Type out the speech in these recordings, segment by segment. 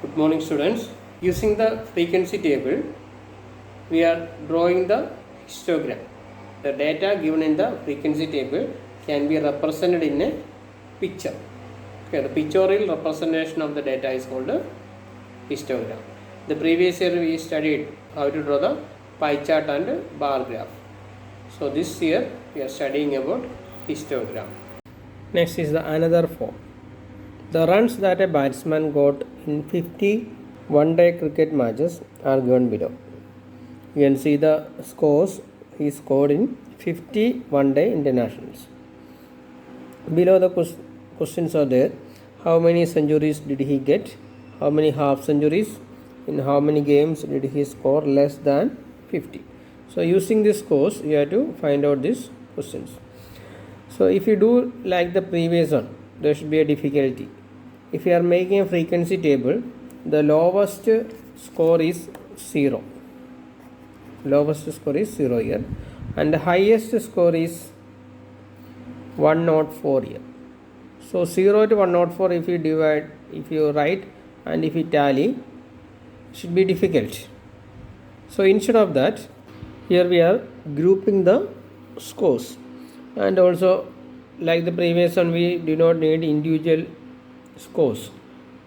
Good morning, students. Using the frequency table, we are drawing the histogram. The data given in the frequency table can be represented in a picture. Okay, the pictorial representation of the data is called a histogram. The previous year we studied how to draw the pie chart and bar graph. So this year we are studying about histogram. Next is the another form. The runs that a batsman got in 50 one-day cricket matches are given below. You can see the scores he scored in 50 one-day internationals. Below the questions are there. How many centuries did he get? How many half centuries? In how many games did he score less than 50? So using this scores, you have to find out these questions. So if you do like the previous one, there should be a difficulty. If you are making a frequency table, the lowest score is 0. Lowest score is 0 here, and the highest score is 104 here. So 0 to 104, if you divide, if you write and if you tally, should be difficult. So instead of that, here we are grouping the scores, and also like the previous one, we do not need individual scores.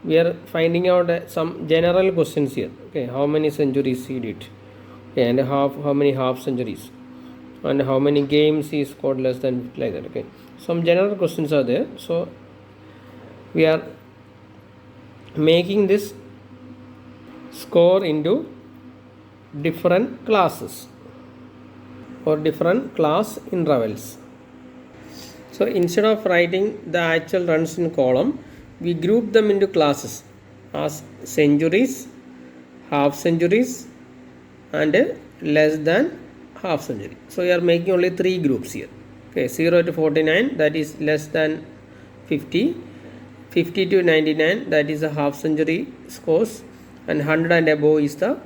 We are finding out some general questions here. Okay, how many centuries he did, okay, and how many half centuries, and how many games he scored less than, like that. Okay, some general questions are there. So we are making this score into different classes or different class intervals. So instead of writing the actual runs in column, we group them into classes as centuries, half centuries, and less than half century. So we are making only 3 groups here. Okay, 0 to 49, that is less than 50. 50 to 99, that is a half century scores, and 100 and above is the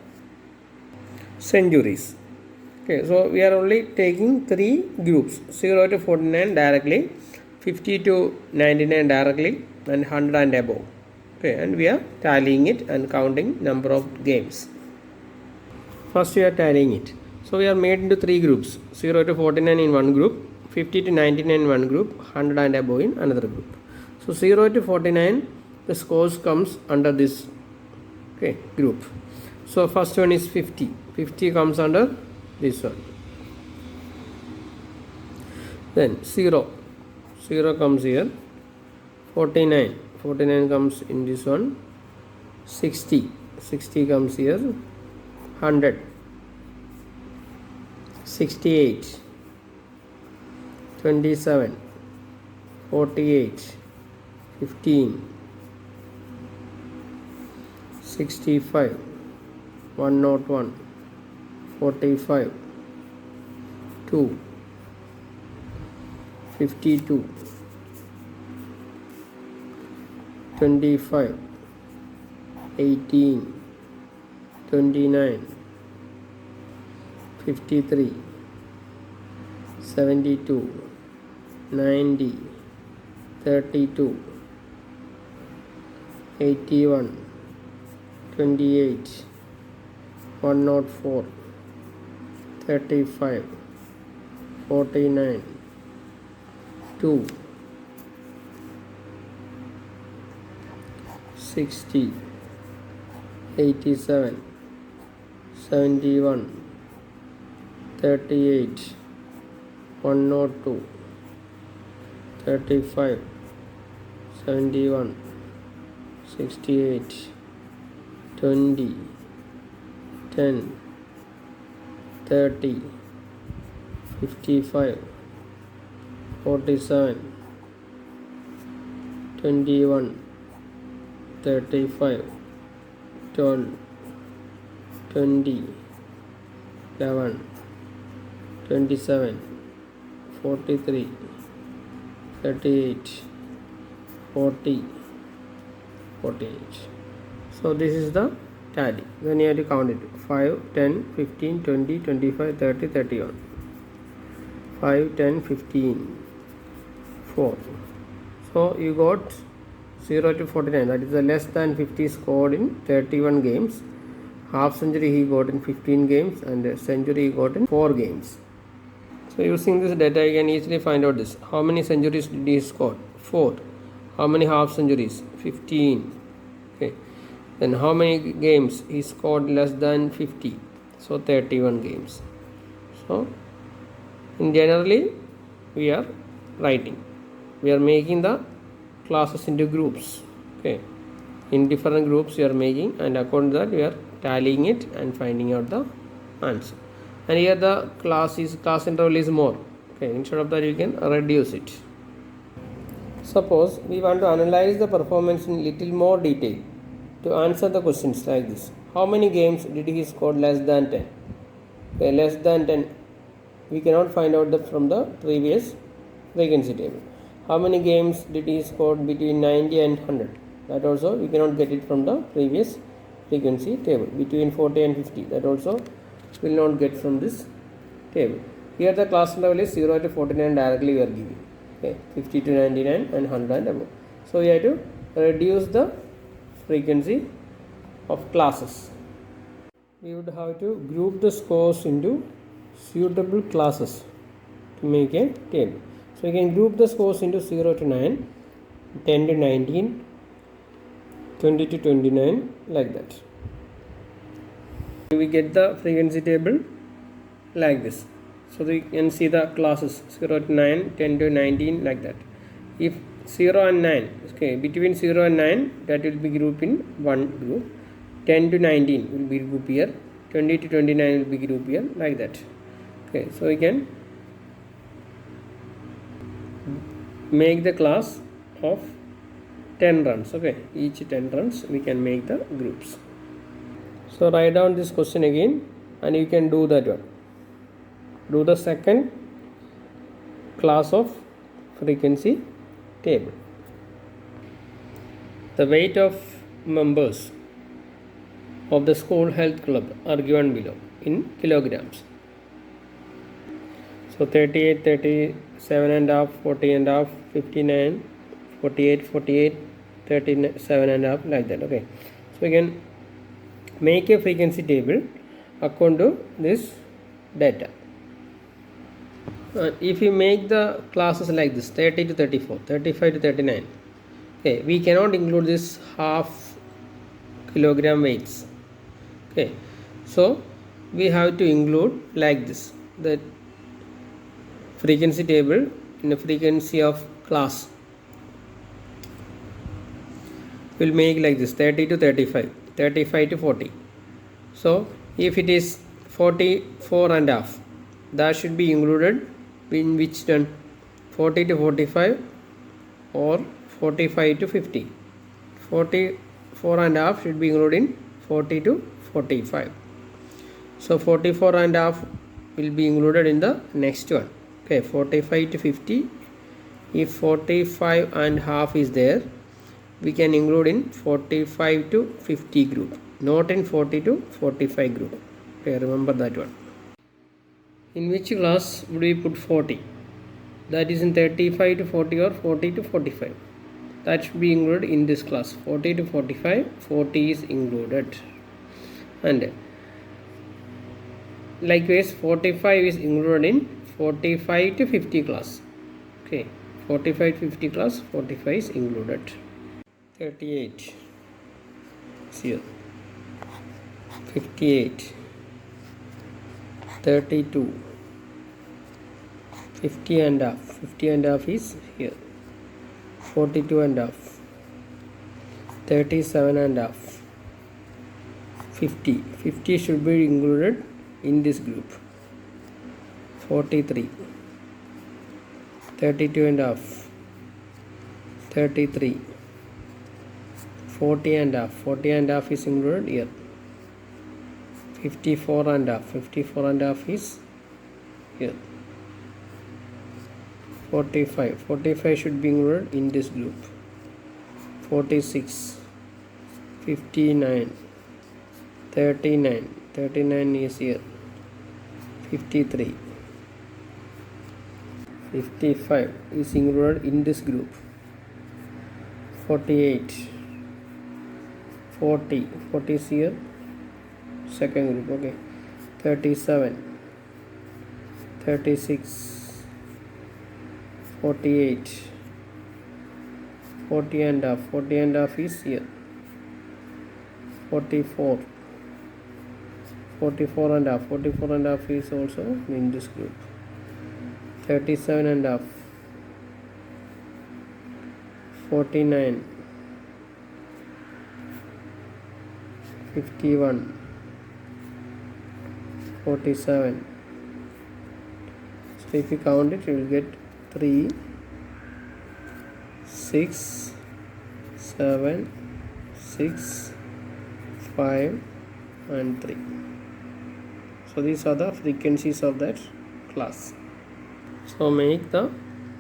centuries. Okay, so we are only taking 3 groups, 0 to 49 directly, 50 to 99 directly, and 100 and above. Okay, and we are tallying it and counting number of games. First we are tallying it. So we are made into 3 groups, 0 to 49 in one group, 50 to 99 in one group, 100 and above in another group. So 0 to 49, the scores comes under this, okay, group. So first one is 50. 50 comes under this one. Then 0 comes here. 49 comes in this one. 60 comes here. 100, 68, 27, 48, 15, 65, 101, 45, 2, 52, 25, 18, 29, 53, 72, 90, 32, 81, 28, 104, 35, 49, 2, 60, 87, 71, 38, 102, 35, 71, 68, 20, 10, 30, 55, 47, 21, 35, 12, 20, 11, 27, 43, 38, 40, 48. So this is the tally. Then you have to count it. 5, 10, 15, 20, 25, 30, 31. 5, 10, 15, 4. So you got 0 to 49, that is the less than 50 scored in 31 games. Half century he got in 15 games and a century he got in 4 games. So using this data you can easily find out this. How many centuries did he score? 4. How many half centuries? 15. Okay. Then how many games he scored less than 50? So 31 games. So in generally we are writing. We are making the classes into groups. Okay. In different groups we are making, and according to that we are tallying it and finding out the answer. And here the class interval is more. Okay. Instead of that you can reduce it. Suppose we want to analyze the performance in little more detail. To answer the questions like this: how many games did he score less than 10? Okay, less than 10 we cannot find out from the previous frequency table. How many games did he score between 90 and 100? That also we cannot get it from the previous frequency table. Between 40 and 50, that also will not get from this table. Here the class level is 0 to 49 directly we are giving. Okay, 50 to 99 and 100 and above. So we have to reduce the frequency of classes. We would have to group the scores into suitable classes to make a table. So you can group the scores into 0 to 9, 10 to 19, 20 to 29, like that. We get the frequency table like this. So you can see the classes 0 to 9, 10 to 19, like that. If 0 and 9, okay, between 0 and 9, that will be grouped in one group. 10 to 19 will be grouped here. 20 to 29 will be grouped here, like that. Okay, so we can make the class of 10 runs. Okay, each 10 runs we can make the groups. So write down this question again and you can do that one. Do the second class of frequency table. The weight of members of the school health club are given below in kilograms. So 38, 37 and a half, 40 and a half, 59, 48, 37 and a half, like that. Okay. So we can make a frequency table according to this data. If you make the classes like this, 30 to 34, 35 to 39, okay, we cannot include this half kilogram weights. Okay, so we have to include like this, the frequency table in the frequency of class. We'll make like this: 30 to 35, 35 to 40. So if it is 44 and a half, that should be included in which one? 40 to 45 or 45 to 50. 44 and a half should be included in 40 to 45. So 44 and a half will be included in the next one. Okay, 45 to 50. If 45 and half is there, we can include in 45 to 50 group, not in 40 to 45 group. Okay, remember that one. In which class would we put 40? That is in 35 to 40 or 40 to 45. That should be included in this class. 40 to 45, 40 is included. And likewise 45 is included in 45 to 50 class. Okay, 45 to 50 class, 45 is included. 38 here, 58, 32, 50 and half, 50 and half is here, 42 and half, 37 and half, 50, 50 should be included in this group, 43, 32 and half, 33, 40 and half, 40 and half is included here, 54 and half, 54 and half is here, 45, 45 should be included in this group, 46, 59, 39, 39 is here, 53, 55 is included in this group, 48, 40 is here, second group, okay. 37, 36, 48, 40 and half is here, 44, 44 and half is also in this group, 37 and half, 49, 51, 47. So if you count it, you will get 3, 6, 7, 6, 5 and 3. So these are the frequencies of that class. So make the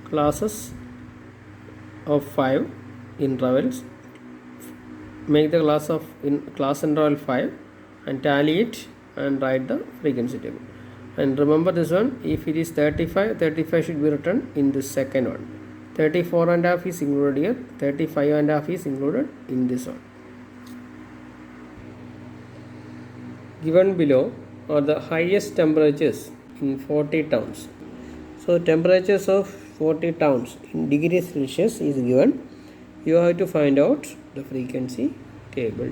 classes of 5 intervals. Make the class interval 5 and tally it and write the frequency table. And remember this one, if it is 35 should be written in the second one. 34 and half is included here, 35 and half is included in this one. Given below are the highest temperatures in 40 towns. So temperatures of 40 towns in degrees Celsius is given. You have to find out the frequency table.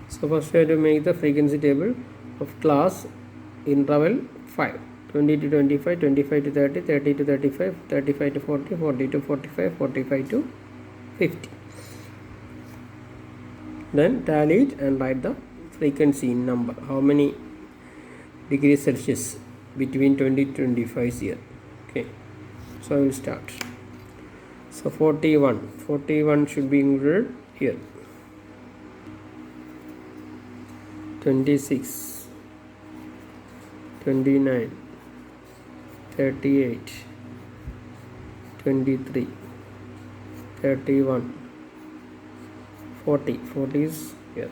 So first we have to make the frequency table of class interval 5. 20 to 25, 25 to 30, 30 to 35, 35 to 40, 40 to 45, 45 to 50. Then tally it and write the frequency in number. How many degrees Celsius between 20 to 25 is here. Okay. So I will start. So 41 should be included here. 26, 29, 38, 23, 31, 40 is here,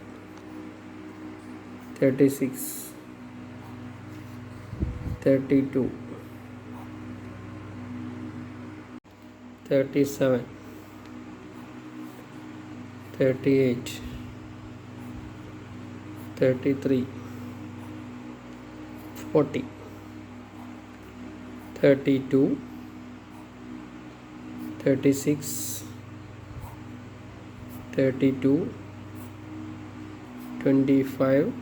36, 32, 37, 38, 33, 40, 32, 36, 32, 25,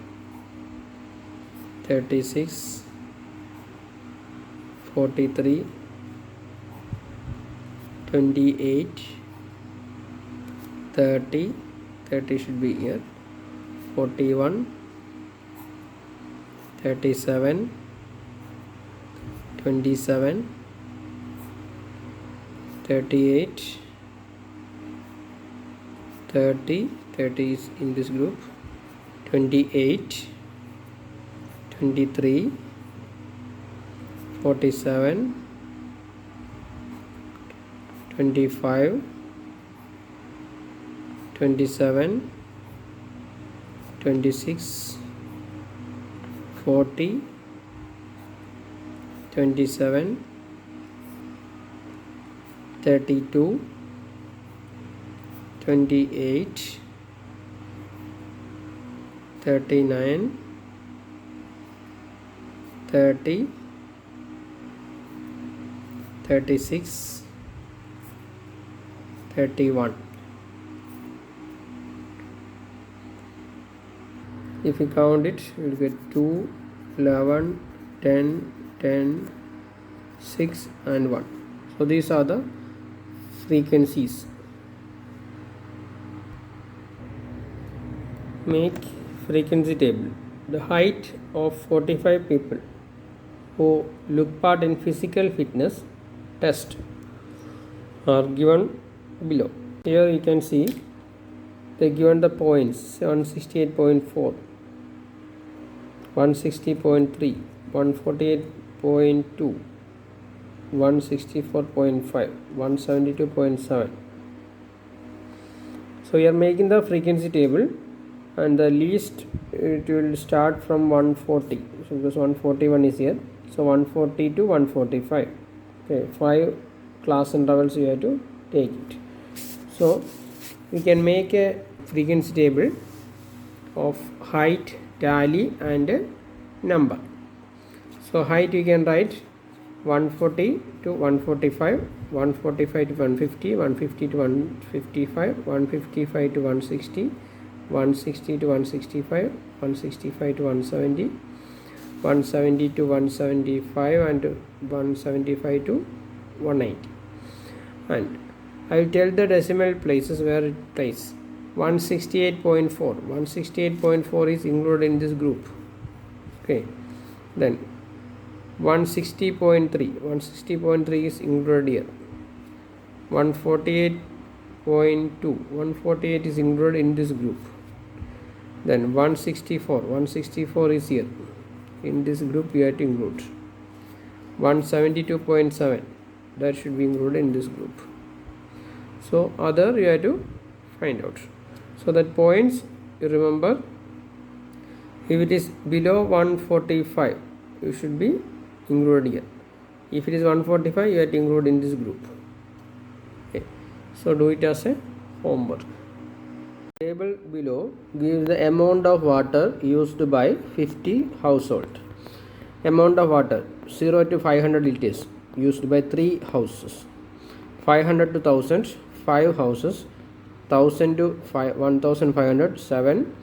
36, 43, 28, 30 should be here, 41, 37, 27, 38, 30 is in this group, 28, 23, 47, 25, 27, 26, 40, 27, 32, 28, 39, 30, 36, 31. If you count it, you will get 2, 11, 10, 10, 6 and 1. So these are the frequencies. Make frequency table. The height of 45 people who took part in physical fitness test are given below. Here you can see they given the points 168.4, 160.3, 148.2, 164.5, 172.7. So we are making the frequency table, and the least it will start from 140. So because 141 is here, so 140 to 145. Okay, 5 class intervals you have to take it. So we can make a frequency table of height, tally and number. So height we can write 140 to 145, 145 to 150, 150 to 155, 155 to 160, 160 to 165, 165 to 170, 170 to 175 and 175 to 190. And I will tell the decimal places where it plays. 168.4. 168.4 is included in this group. Okay. Then 160.3. 160.3 is included here. 148.2. 148 is included in this group. Then 164. 164 is here. In this group we have to include. 172.7. That should be included in this group. So other you have to find out. So that points you remember, if it is below 145 you should be included here. If it is 145 you have to include in this group. Okay. So do it as a homework. Table below gives the amount of water used by 50 household. Amount of water 0 to 500 liters used by 3 houses. 500 to 1000 5 houses. 1000 to 1500 7.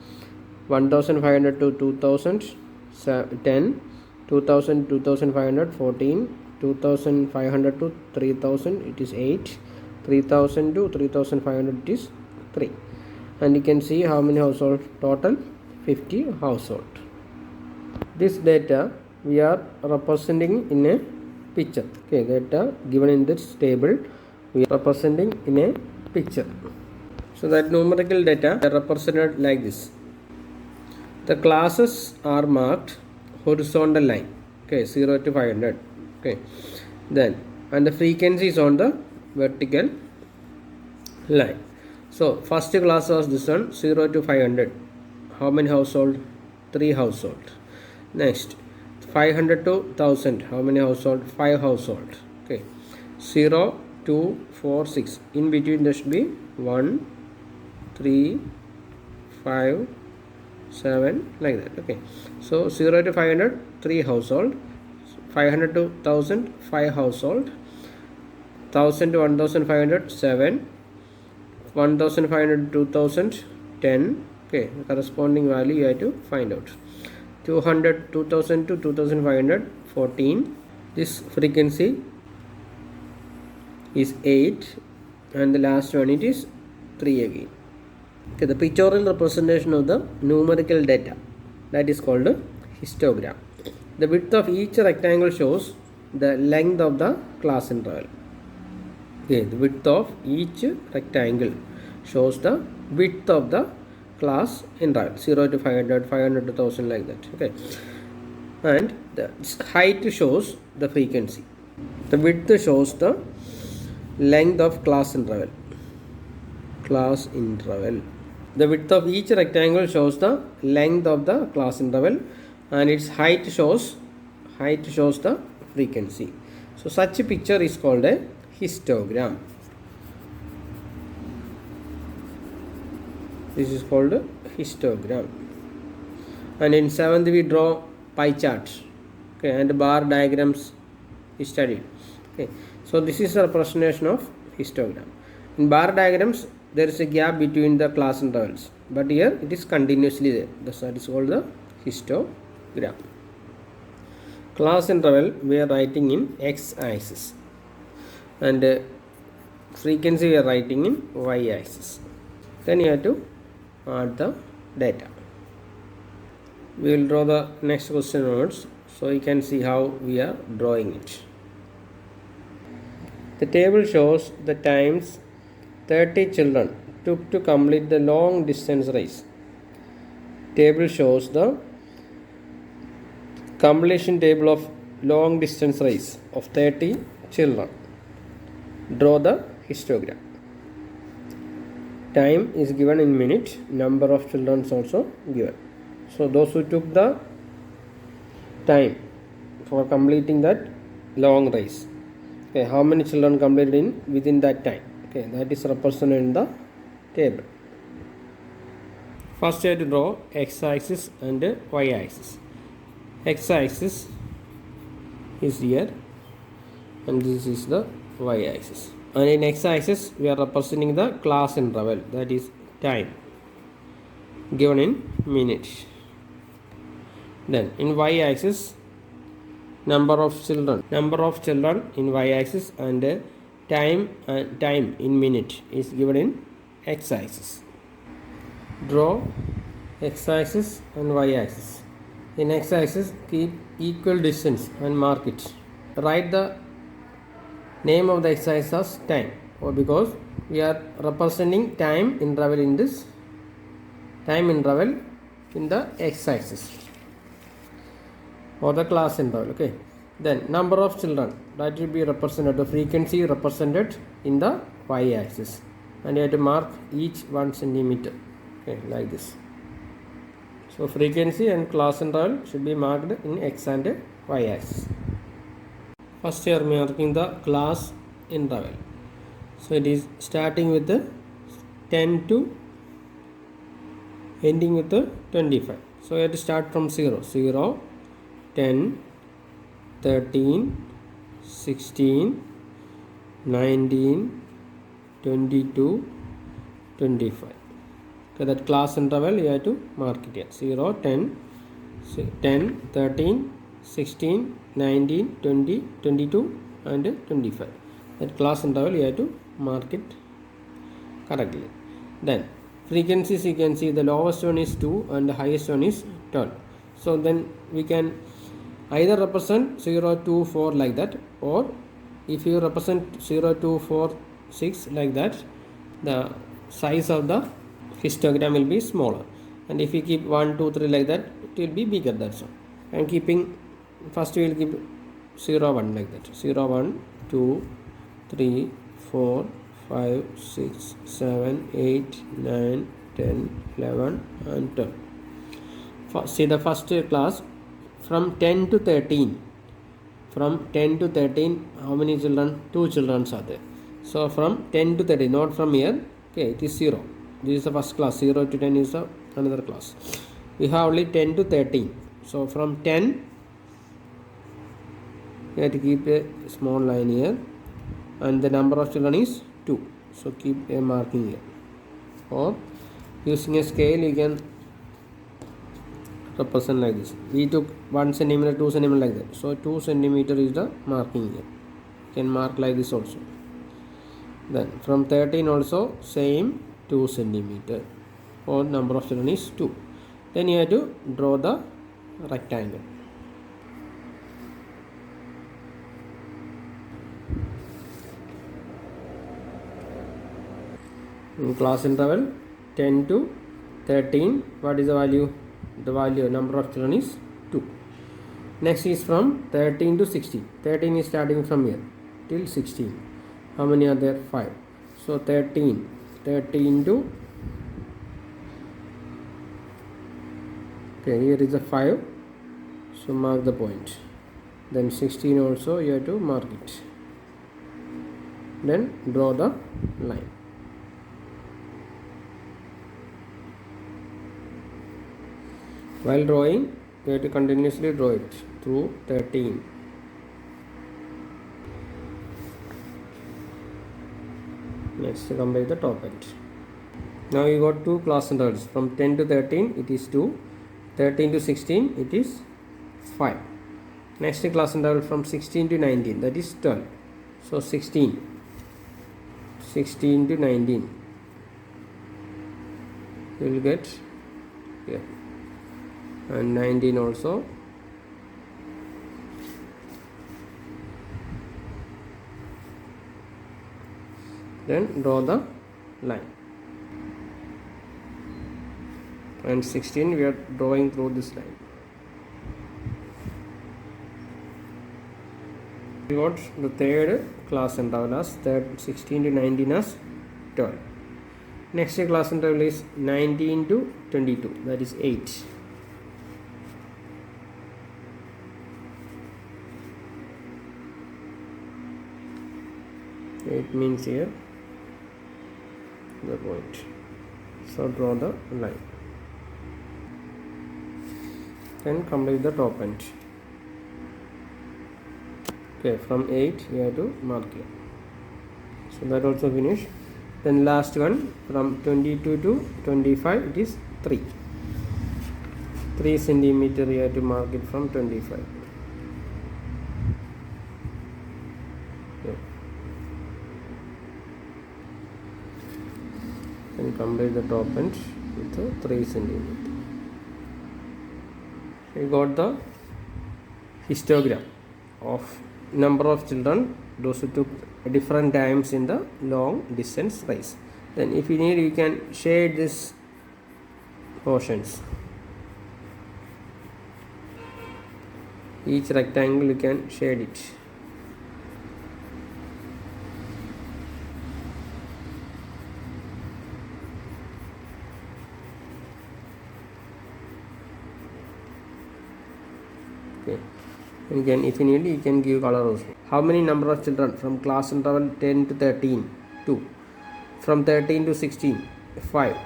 1500 to 2000 10. 2000 2500 14. 2500 to 3000 it is 8. 3000 to 3500 it is 3. And you can see how many households total, 50 household. This data we are representing in a picture. Okay, data given in this table we are representing in a picture. So that numerical data are represented like this. The classes are marked horizontal line. Okay, 0 to 500. Okay, then and the frequency is on the vertical line. So first class was this one, 0 to 500. How many household? 3 household. Next 500 to 1000. How many household? 5 household. Okay, 0 2 4 6. In between there should be 1 3 5 7 like that. Okay, so 0 to 500 3 household. 500 to 1000 5 household. 1000 to 1500 7. 1500 to 2000 10. Okay, corresponding value you have to find out. 200 2000 to 2500 14. This frequency is 8 and the last one it is 3 again. Okay, the pictorial representation of the numerical data, that is called a histogram. The width of each rectangle shows the length of the class interval. Okay, the width of each rectangle shows the width of the class interval, 0 to 500, 500 to 1000 like that. Okay, and the height shows the frequency. The width shows the length of class interval. Class interval. The width of each rectangle shows the length of the class interval, and its height shows the frequency. So such a picture is called a histogram. This is called a histogram. And in 7th we draw pie charts. Okay, and bar diagrams we studied. Okay, so this is a representation of histogram. In bar diagrams there is a gap between the class intervals, but here it is continuously there. That is called the histogram. Class interval we are writing in x-axis, and frequency we are writing in y-axis. Then you have to add the data. We will draw the next question notes so you can see how we are drawing it. The table shows the times 30 children took to complete the long distance race. Table shows the completion table of long distance race of 30 children. Draw the histogram. Time is given in minute, number of children is also given. So those who took the time for completing that long race, okay, how many children completed within that time? Okay, that is represented in the table. First, you have to draw x-axis and y-axis. X-axis is here, and this is the y-axis. And in x-axis, we are representing the class interval, that is time, given in minutes. Then in y-axis, number of children in y-axis, and time in minute is given in x-axis. Draw x-axis and y-axis. In x-axis, keep equal distance and mark it. Write the name of the x-axis as time, or because we are representing time interval in this time interval in the x-axis or the class interval. Okay. Then number of children, that will be represented, the frequency represented in the y-axis, and you have to mark each 1 centimeter. Okay, like this. So frequency and class interval should be marked in x and y axis. First, we are marking the class interval. So it is starting with the 10 to ending with the 25. So we have to start from 0, 10, 13, 16, 19, 22, 25. Okay, that class interval you have to mark it here. 0, 10, 13, 16, 19, 20, 22 and 25. That class interval you have to mark it correctly. Then frequencies, you can see the lowest one is 2 and the highest one is 12. So then we can either represent 0, 2, 4 like that, or if you represent 0, 2, 4, 6 like that, the size of the histogram will be smaller, and if you keep 1, 2, 3 like that, it will be bigger. That's all. And keeping, first we will keep 0, 1 like that, 0, 1, 2, 3, 4, 5, 6, 7, 8, 9, 10, 11 and 12. See the first class from 10 to 13. From 10 to 13, how many children? 2 children are there. So from 10 to 13, not from here. Okay, it is 0. This is the first class. 0 to 10 is another class. We have only 10 to 13. So from 10, you have to keep a small line here, and the number of children is 2. So keep a marking here. Or using a scale, you can represent like this. We took 1 centimeter, 2 centimeter like that. So 2 centimeter is the marking here. You can mark like this also. Then from 13 also same 2 centimeter, or number of children is 2. Then you have to draw the rectangle. In class interval 10 to 13, what is the value? The value number of children is 2. Next is from 13 to 16. 13 is starting from here till 16. How many are there? 5. So 13 to, okay, here is a 5. So mark the point. Then 16 also you have to mark it. Then draw the line. While drawing, you have to continuously draw it through 13. Next, complete the top edge. Now you got 2 class intervals. From 10 to 13, it is 2. 13 to 16, it is 5. Next class interval from 16 to 19, that is 12. So 16 to 19, you will get here, and 19 also. Then draw the line, and 16 we are drawing through this line. We got the third class interval as 16 to 19 as 12. Next class interval is 19 to 22, that is 8. It means here the point. So draw the line. Then complete the top end. Okay, from 8 you have to mark here. So that also finished. Then last one, from 22 to 25, it is 3 centimeter. You have to mark it from 25. Okay. Then complete the top end with 3 centimeter. We got the histogram of number of children those who took different times in the long distance race. Then if you need, you can shade these portions. Each rectangle you can shade it. Okay. Again, if you need, you can give color also. How many number of children from class interval 10 to 13? 2. From 13 to 16? 5.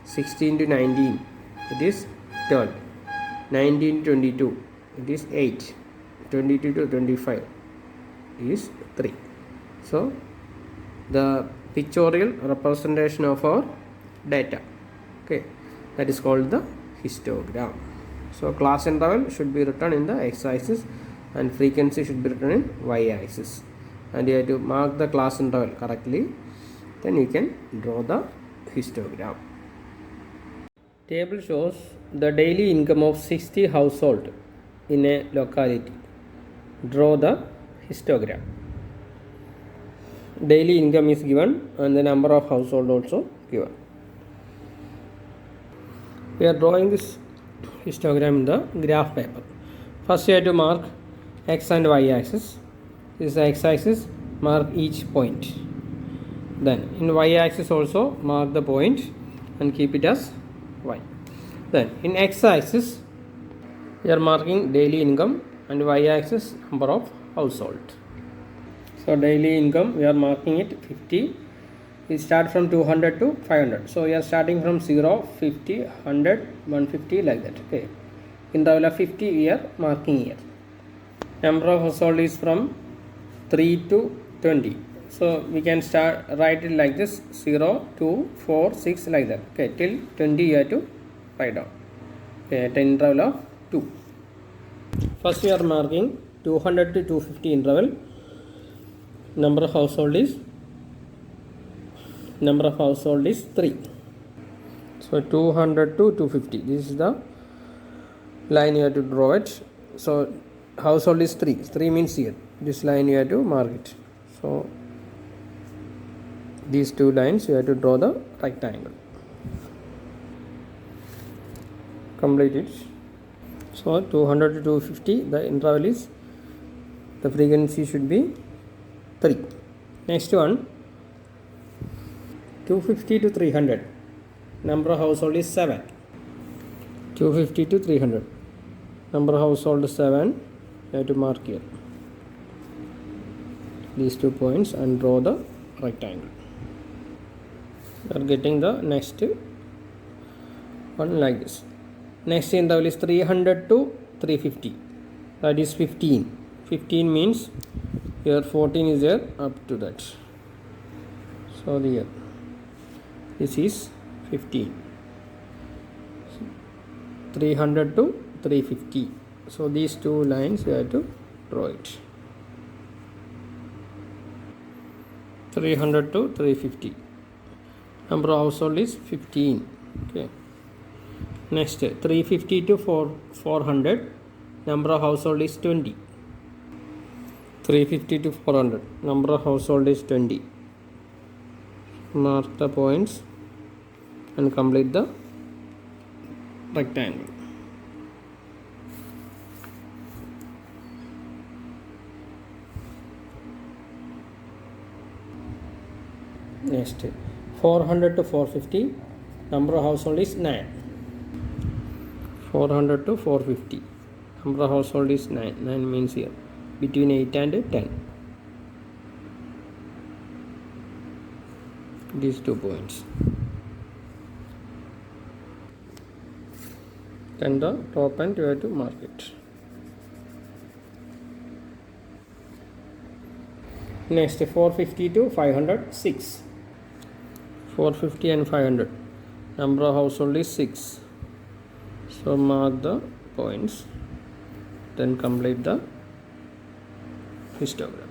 16 to 19? It is 12. 19 to 22? It is 8. 22 to 25 is 3. So, the pictorial representation of our data. Okay, that is called the histogram. So, class interval should be written in the x-axis and frequency should be written in y-axis. And you have to mark the class interval correctly. Then you can draw the histogram. Table shows the daily income of 60 households in a locality. Draw the histogram. Daily income is given and the number of households also given. We are drawing this histogram in the graph paper. First you have to mark x and y axis. This is the x axis, mark each point. Then in y axis also mark the point and keep it as y. Then in x axis we are marking daily income and y axis number of household. So daily income we are marking it 50. We start from 200 to 500. So we are starting from 0, 50, 100, 150 like that. Okay. Interval of 50 we are marking here. Number of household is from 3 to 20. So we can write it like this: 0, 2, 4, 6 like that. Okay, till 20 you have to write down. Okay, at interval of 2. First we are marking 200 to 250 interval. Number of household is 3. So 200 to 250. This is the line you have to draw it. So household is 3. 3 means here. This line you have to mark it. So these two lines you have to draw the rectangle. Complete it. So 200 to 250, the interval is, the frequency should be 3. Next one, 250 to 300. Number of household is 7. 250 to 300. Number of household is 7. You have to mark here these 2 points and draw the rectangle. We are getting the next one like this. Next interval is 300 to 350. That is 15. 15 means here 14 is there up to that. So here this is 15. 300 to 350. So these 2 lines you have to draw it. 300 to 350. Number of household is 15. Okay. Next 350 to 400. Number of household is 20. 350 to 400. Number of household is 20. Mark the points and complete the rectangle. Next 400 to 450. Number of household is 9. 400 to 450. Number of household is 9. 9 means here between 8 and 10. these 2 points. Then the top end you have to mark it. Next 450 to 506. 450 and 500. Number of household is 6. So mark the points. Then complete the histogram.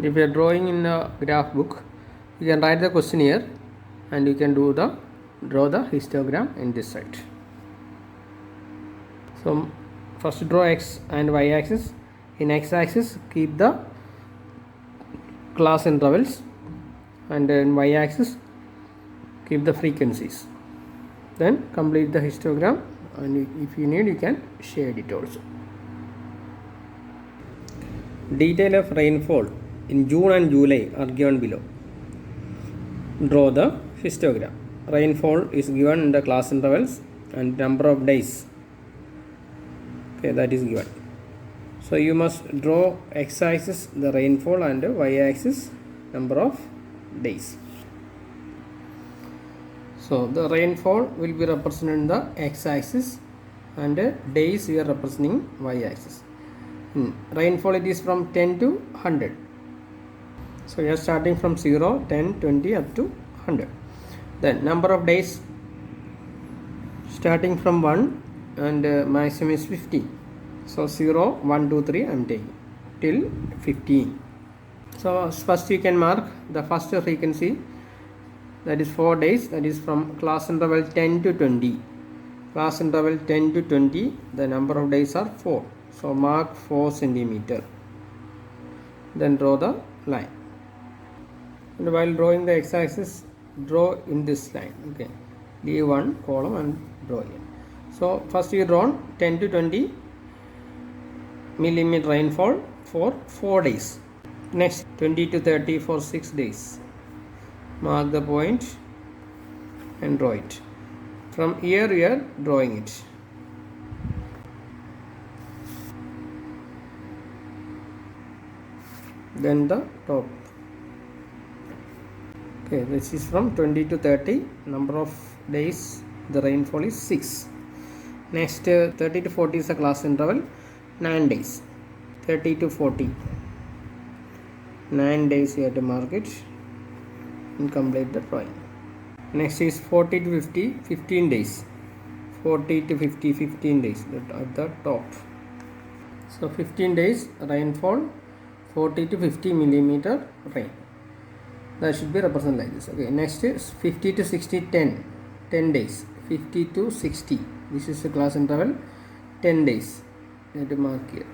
If you are drawing in a graph book, you can write the question here and you can draw the histogram in this side. So first draw x and y axis. In x axis keep the class intervals and in y axis keep the frequencies. Then complete the histogram, and if you need you can shade it also. Detail of rainfall in June and July are given below. Draw the histogram. Rainfall is given in the class intervals and number of days. Okay, that is given. So you must draw x axis the rainfall and y axis number of days. So the rainfall will be represented in the x axis and days we are representing y axis. Rainfall it is from 10 to 100. So we are starting from 0, 10, 20 up to 100. Then number of days starting from 1 and maximum is 50. So 0, 1, 2, 3 I am taking till 15. So first you can mark the first frequency, that is 4 days, that is from class interval 10 to 20. Class interval 10 to 20, the number of days are 4. So mark 4 centimeter. Then draw the line. And while drawing the x-axis, draw in this line. Okay, leave one column and draw it. So first you drawn 10 to 20 millimeter rainfall for 4 days. Next 20 to 30 for 6 days. Mark the point and draw it. From here we are drawing it. Then the top. Okay, this is from 20 to 30. Number of days the rainfall is 6. Next 30 to 40 is a class interval, 9 days. 30 to 40, 9 days you have to mark it and complete the drawing. Next is 40 to 50, 15 days. 40 to 50, 15 days at the top. So 15 days rainfall, 40 to 50 millimeter rain. That should be represented like this. Okay, next is 50 to 60, 10 days. 50 to 60, this is the class interval, 10 days. You have to mark here.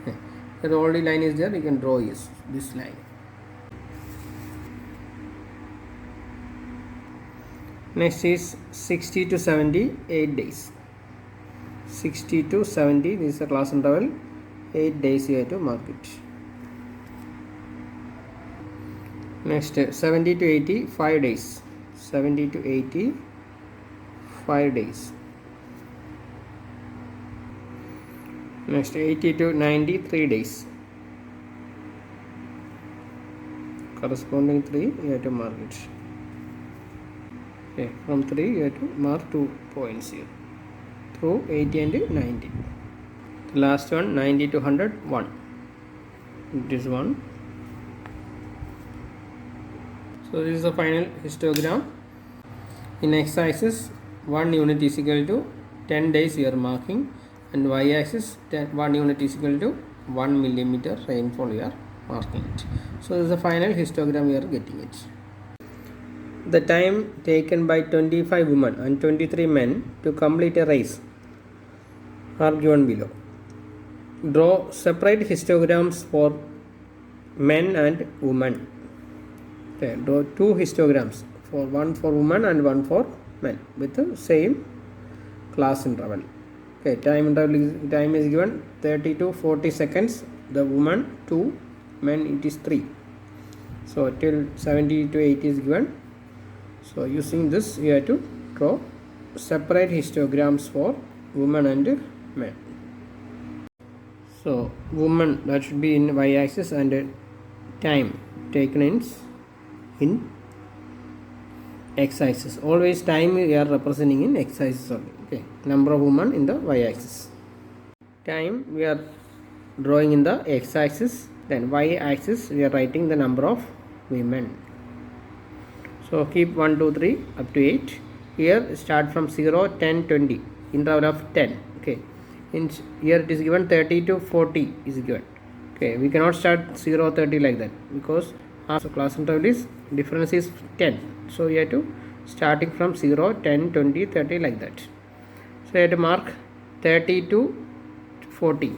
Okay. The already line is there, you can draw this line. Next is 60 to 70, 8 days. 60 to 70, this is the class interval, 8 days you have to mark it. Next 70 to 80, 5 days. 70 to 80, 5 days. Next 80 to 90, 3 days. Corresponding 3 you have to mark it. Okay, from 3 you have to mark 2 points here through 80 and 90. The last one 90 to 100, 1. It is 1. So this is the final histogram. In x-axis 1 unit is equal to 10 days you are marking, and y-axis 1 unit is equal to 1 millimeter rainfall you are marking it. So this is the final histogram you are getting it. The time taken by 25 women and 23 men to complete a race are given below. Draw separate histograms for men and women. Okay, draw 2 histograms, one for women and one for men with the same class interval. Okay, time is given 30 to 40 seconds. The woman 2, men it is 3. So till 70 to 80 is given. So using this you have to draw separate histograms for women and men. So woman, that should be in y-axis, and time taken in x-axis. Always time we are representing in x-axis only. Okay, number of women in the y-axis. Time we are drawing in the x-axis, then y-axis we are writing the number of women. So keep 1, 2, 3 up to 8. Here start from 0, 10, 20, interval of 10. Okay, in here it is given 30 to 40 is given. Okay, we cannot start 0, 30 like that, because so class interval is difference is 10. So you have to starting from 0, 10, 20, 30 like that. So you have to mark 30 to 40.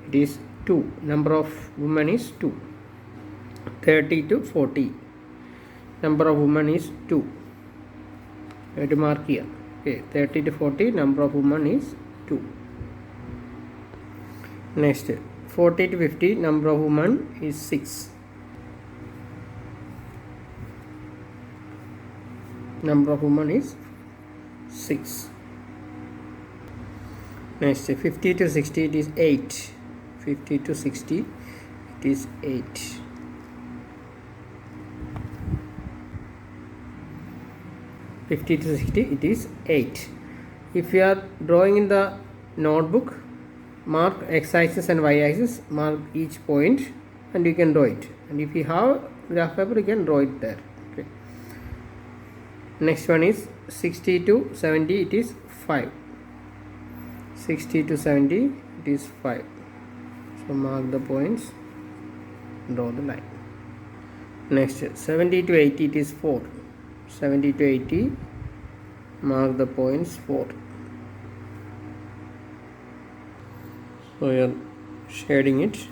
It is 2. Number of women is 2. 30 to 40. Number of women is 2. You have to mark here. Okay, 30 to 40. Number of women is 2. Next, 40 to 50. Number of women is 6. Number of women is 6. Next, 50 to 60, it is 8. 50 to 60, it is 8. 50 to 60, it is 8. If you are drawing in the notebook, mark x-axis and y-axis, mark each point and you can draw it. And if you have graph paper, you can draw it there. Okay. Next one is 60 to 70, it is 5. 60 to 70, it is 5. So mark the points, draw the line. Next, 70 to 80, it is 4. 70 to 80, mark the points 4. So you are shading it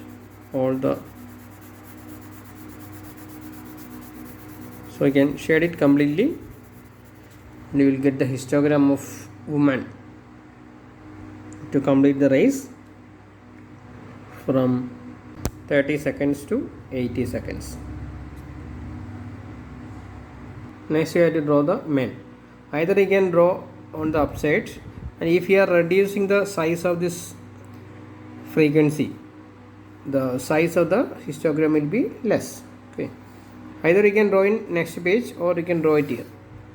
all the. So you can shade it completely and you will get the histogram of woman. To complete the race from 30 seconds to 80 seconds. Next you have to draw the men. Either you can draw on the upside, and if you are reducing the size of this frequency, the size of the histogram will be less. Okay, either you can draw in next page or you can draw it here.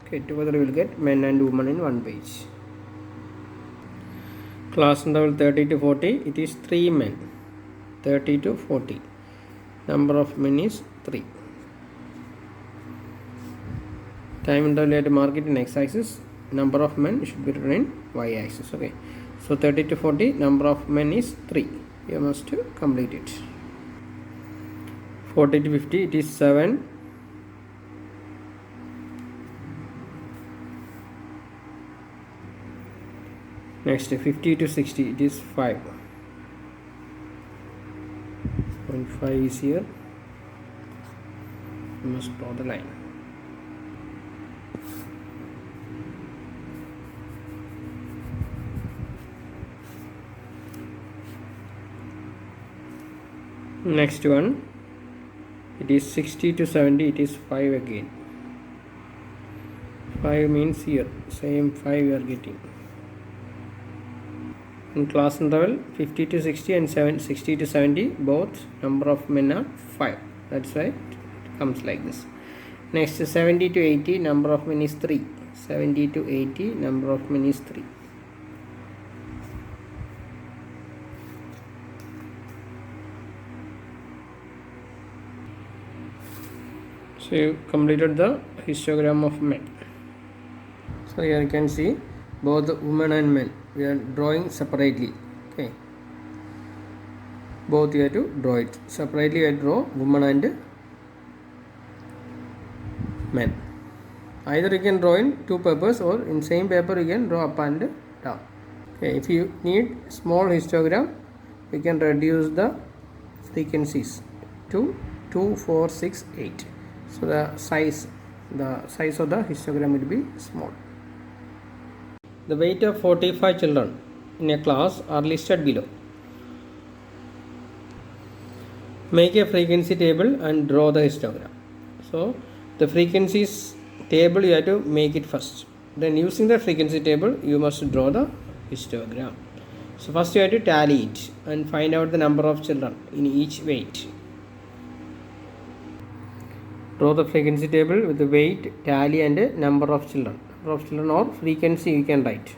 Okay, together you will get men and women in one page. Class interval 30 to 40, it is 3 men. 30 to 40. Number of men is 3. Time interval you have to mark it in x-axis. Number of men should be written in y-axis. Okay. So 30 to 40, number of men is 3. You must complete it. 40 to 50, it is 7. Next, 50 to 60, it is 5. 0.5 is here. You must draw the line. Next one, it is 60 to 70, it is 5 again. 5 means here, same 5 we are getting. In class interval 50 to 60 and 60 to 70, both number of men are 5. That's why it comes like this. Next, 70 to 80, number of men is 3. 70 to 80, number of men is 3. So you completed the histogram of men. So here you can see both women and men. We are drawing separately. Okay. Both you have to draw it separately. You have to draw woman and men. Either you can draw in two papers or in same paper you can draw up and down. Okay. If you need small histogram, you can reduce the frequencies to 2, 4, 6, 8. So the size of the histogram will be small. The weight of 45 children in a class are listed below. Make a frequency table and draw the histogram. So the frequencies table you have to make it first. Then using the frequency table you must draw the histogram. So first you have to tally it and find out the number of children in each weight. Draw the frequency table with the weight, tally and number of children. Number of children or frequency you can write.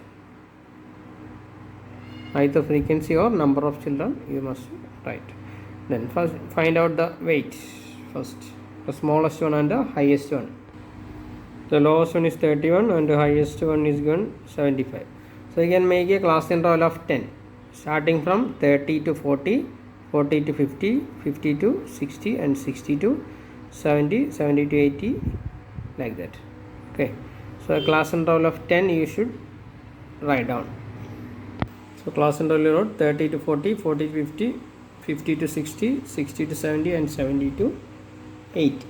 Either frequency or number of children you must write. Then first find out the weight first. The smallest one and the highest one. The lowest one is 31 and the highest one is given 75. So you can make a class interval of 10. Starting from 30 to 40, 40 to 50, 50 to 60 and 60 to 70, 70 to 80, like that. Okay. So a class interval of 10 you should write down. So class interval you wrote 30 to 40, 40 to 50, 50 to 60, 60 to 70 and 70 to 80.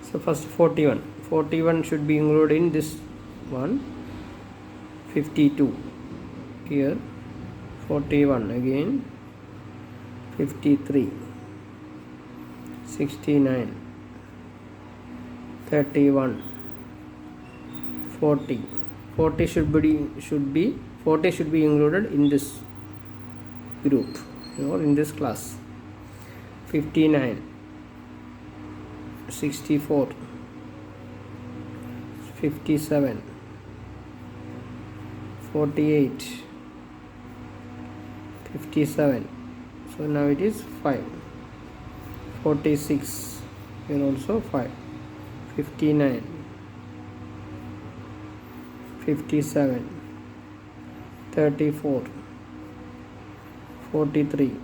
So first 41. 41 should be included in this one. 52 here. 41 again. 53. 69. 31. 40. 40 should be 40 should be included in this group or in this class. 59. 64. 57. 48. 57. So now it is 5. 46. Here also 5. 59. 57. 34. 43.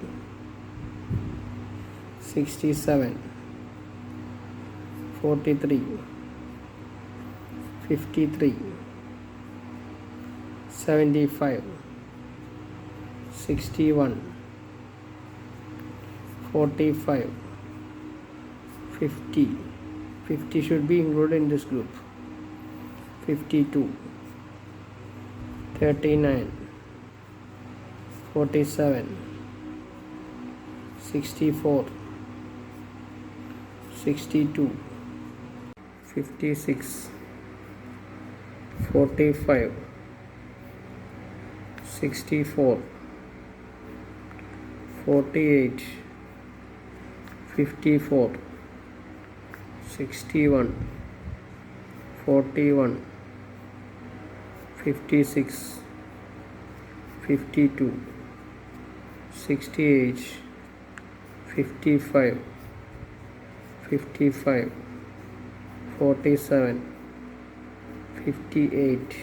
67. 43. 53. 75. 61. 45. 50. 50 should be included in this group. 52. 39. 47. 64. 62. 56. 45. 64. 48. 54. 61. 41. 56. 52. 68. 55. 55. 47. 58.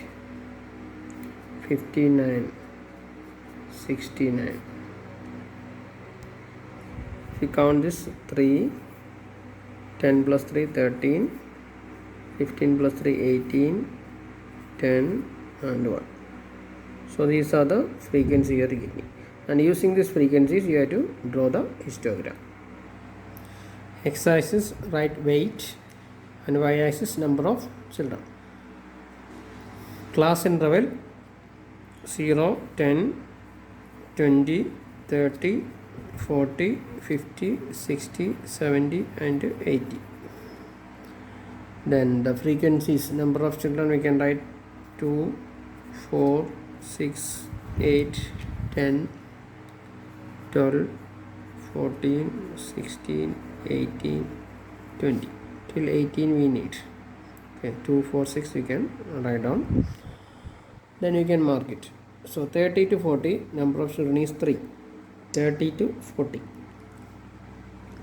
59. 69. If you count this 3, 10 plus 3 13, 15 plus 3 18, 10 and 1. So these are the frequencies you are getting, and using these frequencies you have to draw the histogram. X-axis write weight and y-axis number of children. Class interval 0, 10, 20, 30, 40, 50, 60, 70 and 80. Then the frequencies, number of children we can write 2, 4, 6, 8, 10, 12, 14, 16, 18, 20. Till 18 we need. Okay, 2, 4, 6 we can write down. Then you can mark it. So 30 to 40, number of children is 3. 30 to 40,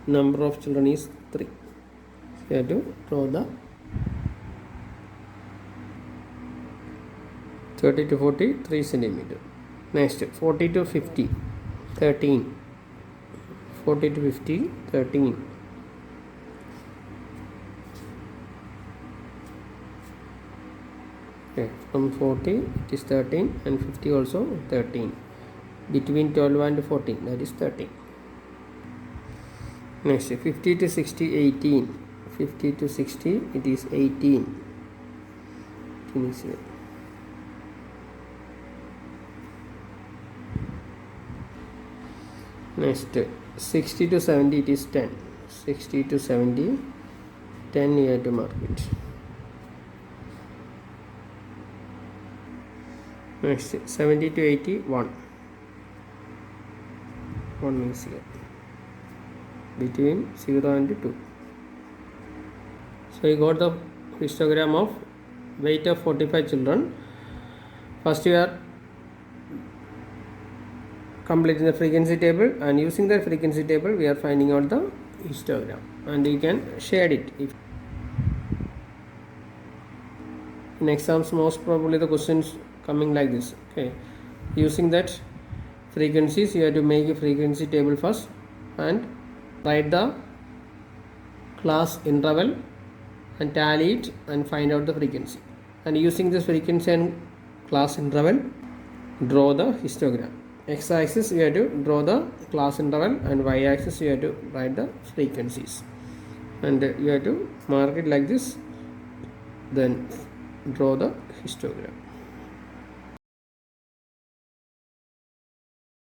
number of children is 3. So you have to draw the 30 to 40, 3 centimeter. Next, 40 to 50, 13. 40 to 50, 13. Okay, from 40 it is 13 and 50 also 13. Between 12 and 14, that is 13. Next, 50 to 60, 18. 50 to 60, it is 18. Next, 60 to 70, it is 10. 60 to 70, 10 you have to mark it. Next, 70 to 80, 1. 1 means here. between 0 and 2. So you got the histogram of weight of 45 children. First you are completing the frequency table, and using the frequency table we are finding out the histogram, and you can shade it. If in exams most probably the questions coming like this. Okay, using that frequencies you have to make a frequency table first and write the class interval and tally it and find out the frequency, and using this frequency and class interval draw the histogram. X axis you have to draw the class interval, and y axis you have to write the frequencies, and you have to mark it like this, then draw the histogram.